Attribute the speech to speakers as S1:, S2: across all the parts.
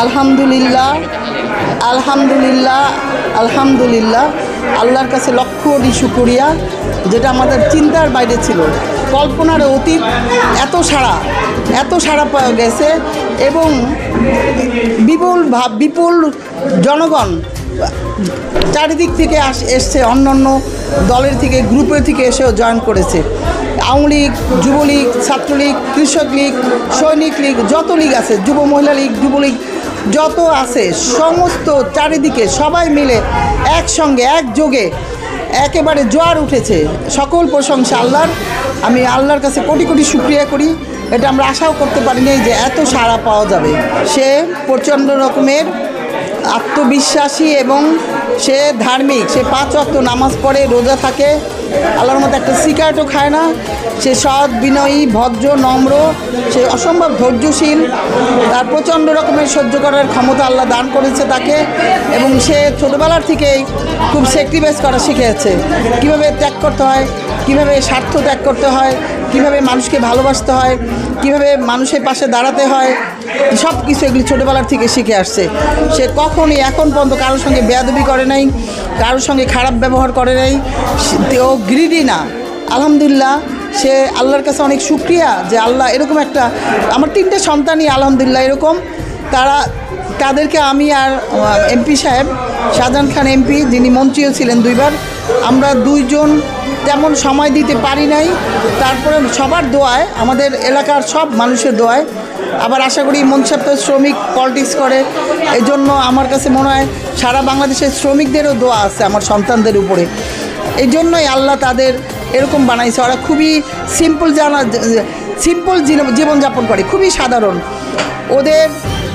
S1: আলহামদুলিল্লাহ, আলহামদুলিল্লাহ, আলহামদুলিল্লাহ। আল্লাহর কাছে লক্ষ কোটি শুকরিয়া, যেটা আমাদের চিন্তার বাইরে ছিল, কল্পনার অতীত। এত সাড়া পাওয়া গেছে এবং বিপুল জনগণ চারিদিক থেকে এসছে, অন্য দলের থেকে, গ্রুপের থেকে এসেও জয়েন করেছে। আওয়ামী লীগ, যুবলীগ, ছাত্রলীগ, কৃষক লীগ, সৈনিক লীগ, যত লীগ আছে, যুব মহিলা লীগ, যুবলীগ যত আছে, সমস্ত চারিদিকে সবাই মিলে একসঙ্গে একযোগে একেবারে জোয়ার উঠেছে। সকল প্রশংসা আল্লাহর। আমি আল্লাহর কাছে কোটি কোটি শুকরিয়া করি। এটা আমরা আশাও করতে পারিনি যে এত সাড়া পাওয়া যাবে। সে প্রচণ্ড রকমের আত্মবিশ্বাসী এবং সে ধার্মিক। সে 5 ওয়াক্ত নামাজ পড়ে, রোজা থাকে, আল্লাহর মতো একটা সিগারেটও খায় না। সে সৎ, বিনয়ী, ভদ্র, নম্র, সে অসম্ভব ধৈর্যশীল। তার প্রচণ্ড রকমের সহ্য করার ক্ষমতা আল্লাহ দান করেছে তাকে, এবং সে ছোটোবেলার থেকেই খুব স্যাক্রিফাইস করা শিখেছে। কীভাবে ত্যাগ করতে হয়, কীভাবে স্বার্থ ত্যাগ করতে হয়, কীভাবে মানুষকে ভালোবাসতে হয়, কীভাবে মানুষের পাশে দাঁড়াতে হয়, সব কিছু এগুলি ছোটোবেলার থেকে শিখে আসছে। সে কখনই এখন পর্যন্ত কারোর সঙ্গে বেয়াদবি করে নাই, কারোর সঙ্গে খারাপ ব্যবহার করে নাই। ও গ্রিডি না। আলহামদুলিল্লাহ, সে আল্লাহর কাছে অনেক শুকরিয়া যে আল্লাহ এরকম একটা, আমার 3টে সন্তানই আলহামদুলিল্লাহ এরকম। তাদেরকে আমি আর এমপি সাহেব শাহজাহান খান এমপি, যিনি মন্ত্রীও ছিলেন 2বার, আমরা 2জন তেমন সময় দিতে পারি নাই। তারপরে সবার দোয়ায়, আমাদের এলাকার সব মানুষের দোয়ায়, আবার আশা করি মন্ত্রী সাহেব তো শ্রমিক পলিটিক্স করে, এই জন্য আমার কাছে মনে হয় সারা বাংলাদেশের শ্রমিকদেরও দোয়া আছে আমার সন্তানদের উপরে। এই জন্যই আল্লাহ তাদের এরকম বানাইছে। ওরা খুবই সিম্পল জীবনযাপন করে, খুবই সাধারণ। ওদের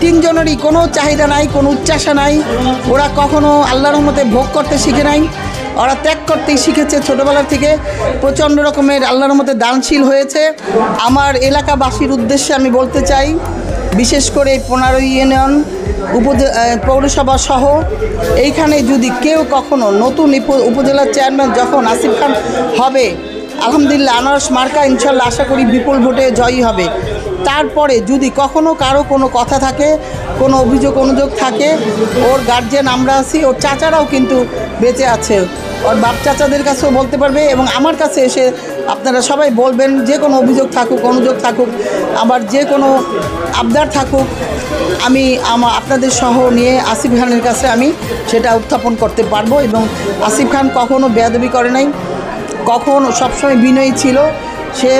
S1: 3জনেরই কোনো চাহিদা নাই, কোনো উচ্চাসা নাই। ওরা কখনো আল্লাহর রহমতে ভোগ করতে শিখে নাই, ওরা ত্যাগ করতেই শিখেছে ছোটোবেলার থেকে। প্রচণ্ড রকমের আল্লাহর রহমতে দানশীল হয়েছে। আমার এলাকাবাসীর উদ্দেশ্যে আমি বলতে চাই, বিশেষ করে 15 ইউনিয়ন পৌরসভা সহ এইখানে যদি কেউ কখনো নতুন উপজেলার চেয়ারম্যান যখন আসিফ খান হবে, আলহামদুলিল্লাহ আনারস মার্কা ইনশাল্লাহ আশা করি বিপুল ভোটে জয়ী হবে। তারপরে যদি কখনো কারো কোনো কথা থাকে, কোনো অনুযোগ থাকে, ওর গার্জিয়ান আমরা আছি, ওর চাচারাও কিন্তু বেঁচে আছে, ওর বাপ চাচাদের কাছেও বলতে পারবে, এবং আমার কাছে এসে আপনারা সবাই বলবেন, যে কোনো অভিযোগ থাকুক, অনুযোগ থাকুক, আবার যে কোনো আবদার থাকুক, আমি আপনাদের সহ নিয়ে আসিফ খানের কাছে আমি সেটা উত্থাপন করতে পারবো। এবং আসিফ খান কখনো বেয়াদবি করে নাই, কখনো সবসময় বিনয়ী ছিল। সে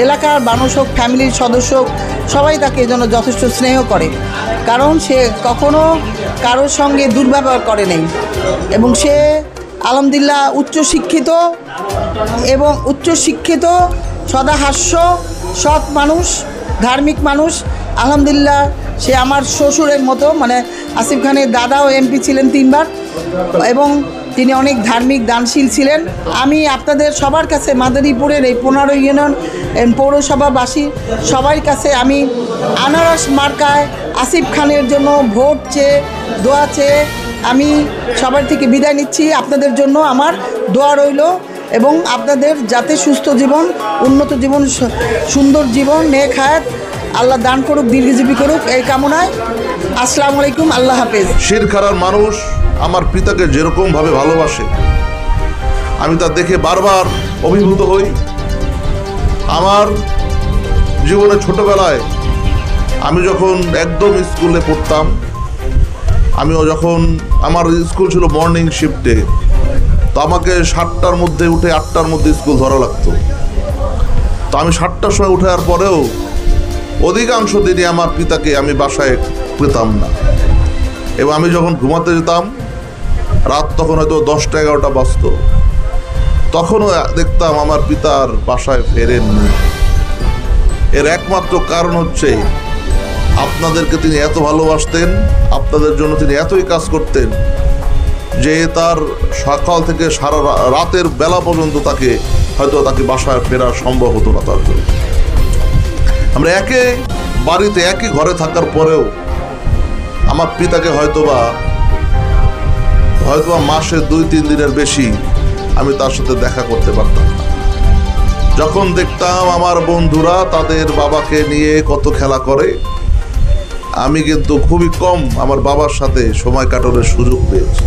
S1: এলাকার মানুষ হোক, ফ্যামিলির সদস্য হোক, সবাই তাকে এজন্য যথেষ্ট স্নেহ করে, কারণ সে কখনো কারোর সঙ্গে দুর্ব্যবহার করে নাই। এবং সে আলহামদুলিল্লাহ উচ্চশিক্ষিত, সদাহাস্য, সৎ মানুষ, ধার্মিক মানুষ। আলহামদুলিল্লাহ সে আমার শ্বশুরের মতো, মানে আসিফ খানের দাদাও এমপি ছিলেন 3বার, এবং তিনি অনেক ধার্মিক, দানশীল ছিলেন। আমি আপনাদের সবার কাছে, মাদারীপুরের এই 15 ইউনিয়ন পৌরসভাবাসী সবার কাছে আমি আনারস মার্কায় আসিফ খানের জন্য ভোট চেয়ে, দোয়া চেয়ে আমি সবার থেকে বিদায় নিচ্ছি। আপনাদের জন্য আমার দোয়া রইল, এবং আপনাদের যাতে সুস্থ জীবন, উন্নত জীবন, সুন্দর জীবন, নেক হায়াত আল্লাহ দান করুক, দীর্ঘজীবী করুক, এই কামনায়। আসসালামু আলাইকুম, আল্লাহ হাফেজ।
S2: শিরখারার মানুষ আমার পিতাকে যেরকমভাবে ভালোবাসে, আমি তা দেখে বারবার অভিভূত হই। আমার জীবনে ছোটবেলায় আমি যখন একদম স্কুলে পড়তাম, যখন আমার স্কুল ছিল মর্নিং শিফটে, তো আমাকে 7টার মধ্যে উঠে 8টার মধ্যে স্কুল ধরা লাগতো। তো আমি 7টার সময় উঠার পরেও অধিকাংশ দিনই আমার পিতাকে আমি বাসায় পেতাম না, এবং আমি যখন ঘুমাতে যেতাম রাত তখন হয়তো 10টা-11টা বাজত, তখনও দেখতাম আমার পিতার বাসায় ফেরেননি। এর একমাত্র কারণ হচ্ছে আপনাদেরকে তিনি এত ভালোবাসতেন, আপনাদের জন্য তিনি এতই কাজ করতেন যে তার সকাল থেকে সারা রাতের বেলা পর্যন্ত তাকে বাসায় ফেরা সম্ভব হতো না তার জন্য। আমরা একই বাড়িতে, একই ঘরে থাকার পরেও আমার পিতাকে হয়তোবা মাসে 2-3 দিনের বেশি আমি তার সাথে দেখা করতে পারতাম না। যখন দেখতাম আমার বন্ধুরা তাদের বাবাকে নিয়ে কত খেলা করে, আমি কিন্তু খুবই কম আমার বাবার সাথে সময় কাটানোর সুযোগ পেয়েছি।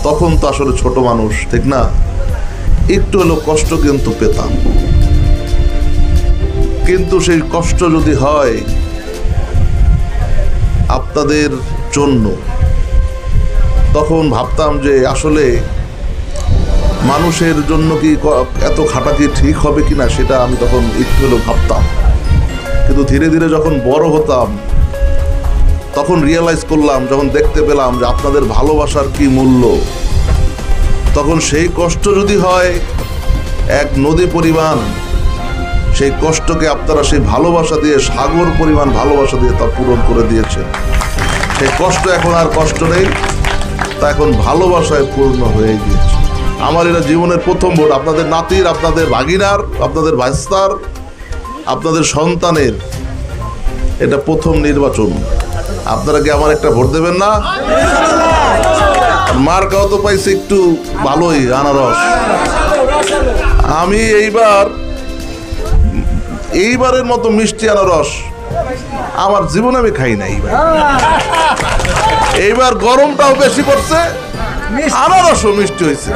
S2: তখন তো আসলে ছোট মানুষ, ঠিক না? একটু হলেও কষ্ট কিন্তু পেতাম, কিন্তু সেই কষ্ট যদি হয় আপনাদের জন্য, তখন ভাবতাম যে আসলে মানুষের জন্য কি এত খাটাকি ঠিক হবে কিনা, সেটা আমি তখন একটু হলেও ভাবতাম। কিন্তু ধীরে ধীরে যখন বড় হতাম তখন রিয়েলাইজ করলাম, যখন দেখতে পেলাম যে আপনাদের ভালোবাসার কি মূল্য, তখন সেই কষ্ট যদি হয় এক নদী পরিমাণ, সেই কষ্টকে আপনারা সেই ভালোবাসা দিয়ে, সাগর পরিমাণ ভালোবাসা দিয়ে তা পূরণ করে দিয়েছেন। সেই কষ্ট এখন আর কষ্ট নেই, তা এখন ভালোবাসায় পূর্ণ হয়ে গিয়েছে। আমার এটা জীবনের প্রথম ভোট, আপনাদের নাতির, আপনাদের ভাগিনার, আপনাদের ভাইস্তার, আপনাদের সন্তানের এটা প্রথম নির্বাচন। আপনারা কি আমার একটা ভোট দেবেন না? মার্কাও তো পাইছে একটু ভালোই, আনারস। আমি এইবারের মতো মিষ্টি আনারস আমার জীবনে আমি খাই নাই। এইবার গরমটাও বেশি পড়ছে, আনারসও মিষ্টি হয়েছে।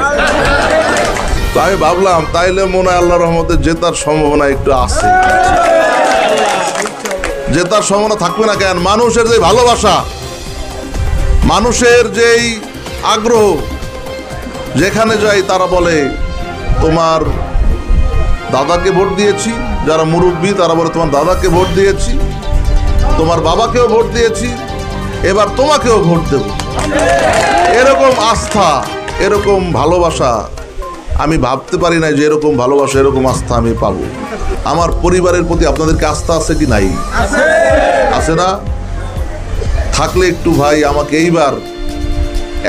S2: তো আমি ভাবলাম তাইলে মনে হয় আল্লাহর রহমতে জেতার সম্ভাবনা একটু আছে। জেতার সম্ভাবনা থাকবে না কেন? মানুষের যে ভালোবাসা, মানুষের যেই আগ্রহ, যেখানে যাই তারা বলে তোমার দাদাকে ভোট দিয়েছি, যারা মুরব্বী তারা বলে তোমার দাদাকে ভোট দিয়েছি, তোমার বাবাকেও ভোট দিয়েছি, এবার তোমাকেও ভোট দেব। এরকম আস্থা, এরকম ভালোবাসা আমি ভাবতে পারি না যে এরকম ভালোবাসা, এরকম আস্থা আমি পাবো। আমার পরিবারের প্রতি আপনাদেরকে আস্থা আছে কি নাই? আছে না? থাকলে একটু ভাই আমাকে এইবার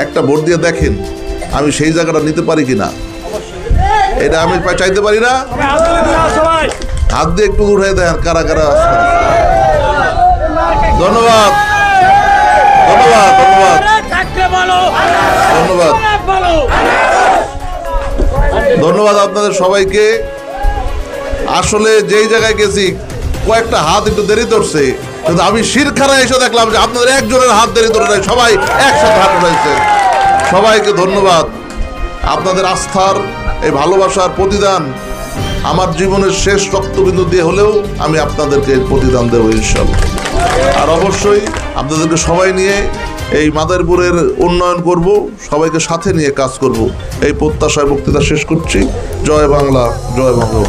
S2: একটা ভোট দিয়ে দেখেন আমি সেই জায়গাটা নিতে পারি কিনা। এটা আমি চাইতে পারি না? হাত দিয়ে একটু উঠে দেন কারা কারা। ধন্যবাদ, ধন্যবাদ, ধন্যবাদ, ধন্যবাদ, ধন্যবাদ আপনাদের সবাইকে। আসলে যেই জায়গায় গেছি কয়েকটা হাত একটু দেরি ধরছে, কিন্তু আমি শিরখানা এসে দেখলাম যে আপনাদের একজনের হাত দেরি ধরে নাই, সবাই একসাথে হাত উঠাইছে। সবাইকে ধন্যবাদ। আপনাদের আস্থার এই ভালোবাসার প্রতিদান আমার জীবনের শেষ রক্তবিন্দু দিয়ে হলেও আমি আপনাদেরকে প্রতিদান দেবো ইনশাআল্লাহ। আর অবশ্যই আপনাদেরকে সবাই নিয়ে এই মাদারীপুরের উন্নয়ন করব, সবাইকে সাথে নিয়ে কাজ করব, এই প্রত্যাশায় বক্তৃতা শেষ করছি। জয় বাংলা, জয় বঙ্গবন্ধু।